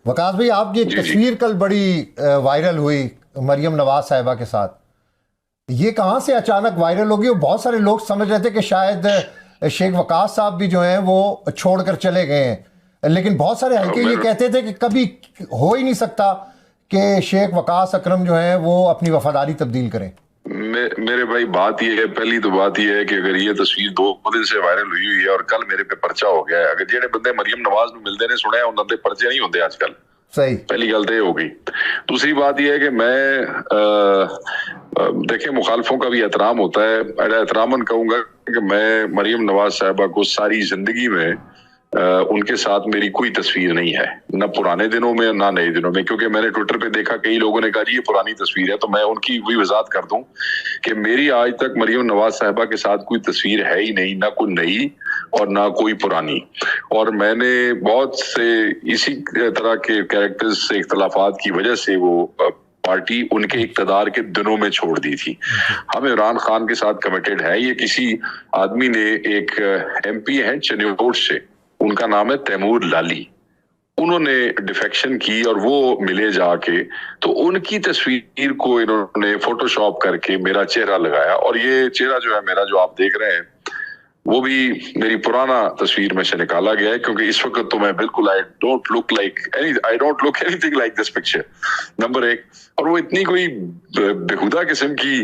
वकास भाई, आपकी एक जी जी। तस्वीर कल बड़ी वायरल हुई मरियम नवाज साहिबा के साथ। ये कहाँ से अचानक वायरल होगी? और बहुत सारे लोग समझ रहे थे कि शायद शेख वकास साहब भी जो हैं वो छोड़कर चले गए हैं, लेकिन बहुत सारे हल्के ये मेरे कहते थे कि कभी हो ही नहीं सकता कि शेख वकास अकरम जो हैं वो अपनी वफादारी तब्दील करें। मेरे भाई, बात ये है, पहली तो बात ये है कि अगर ये तस्वीर 2 दिन से वायरल हुई हुई है और कल मेरे पे पर्चा हो गया है, अगर जेडे बंदे मरियम नवाज ਨੂੰ मिलते ने सुने उन्होंने पर्चे नहीं होंगे आजकल। सही। पहली गल तो ये हो गई। दूसरी बात यह है कि देखें, मुखालफों का भी एहतराम होता है। एहतरामन कहूंगा कि मैं मरियम नवाज साहबा को सारी जिंदगी में उनके साथ मेरी कोई तस्वीर नहीं है, न पुराने दिनों में ना नए दिनों में, क्योंकि मैंने ट्विटर पे देखा कई लोगों ने कहा जी ये पुरानी तस्वीर है, तो मैं उनकी वही वजाहत कर दूं कि मेरी आज तक मरियम नवाज साहिबा के साथ कोई तस्वीर है ही नहीं, ना कोई नई और ना कोई पुरानी। और मैंने बहुत से इसी तरह के कैरेक्टर्स से इख्तलाफात की वजह से वो पार्टी उनके इक्तदार के दिनों में छोड़ दी थी। हम इमरान खान के साथ कमिटेड है। ये किसी आदमी ने, एक MP है चनियोट से, उनका नाम है तैमूर लाली, उन्होंने डिफेक्शन की और वो मिले जाके, तो उनकी तस्वीर को इन्होंने फोटोशॉप करके मेरा चेहरा लगाया। और ये चेहरा जो है मेरा, जो आप देख रहे हैं, वो भी मेरी पुराना तस्वीर में से निकाला गया है, क्योंकि इस वक्त तो मैं बिल्कुल I don't look anything like this picture, number 1। और वो इतनी कोई बेहुदा किस्म की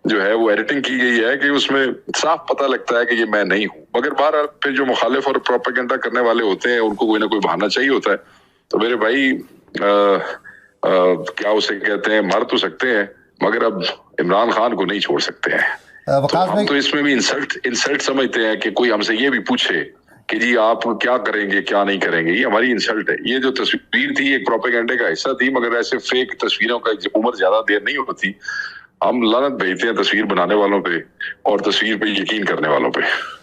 जो है वो एडिटिंग की गई है कि उसमें साफ पता लगता है कि ये मैं नहीं हूं। मगर बहरहाल फिर जो मुखालिफ और प्रोपेगेंडा करने वाले होते हैं उनको कोई ना कोई बहाना चाहिए होता है। तो मेरे भाई, क्या उसे कहते हैं, मर तो सकते हैं मगर अब इमरान खान को नहीं छोड़ सकते हैं। तो वकास हम भाई, तो इसमें भी इंसल्ट समझते हैं कि कोई हमसे ये भी पूछे कि जी आप क्या करेंगे क्या नहीं करेंगे, ये हमारी इंसल्ट है। ये जो तस्वीर थी एक प्रोपेगेंडे का हिस्सा थी, मगर ऐसे फेक तस्वीरों का उम्र ज्यादा देर नहीं होती। हम लानत भेजते हैं तस्वीर बनाने वालों पे और तस्वीर पे यकीन करने वालों पे।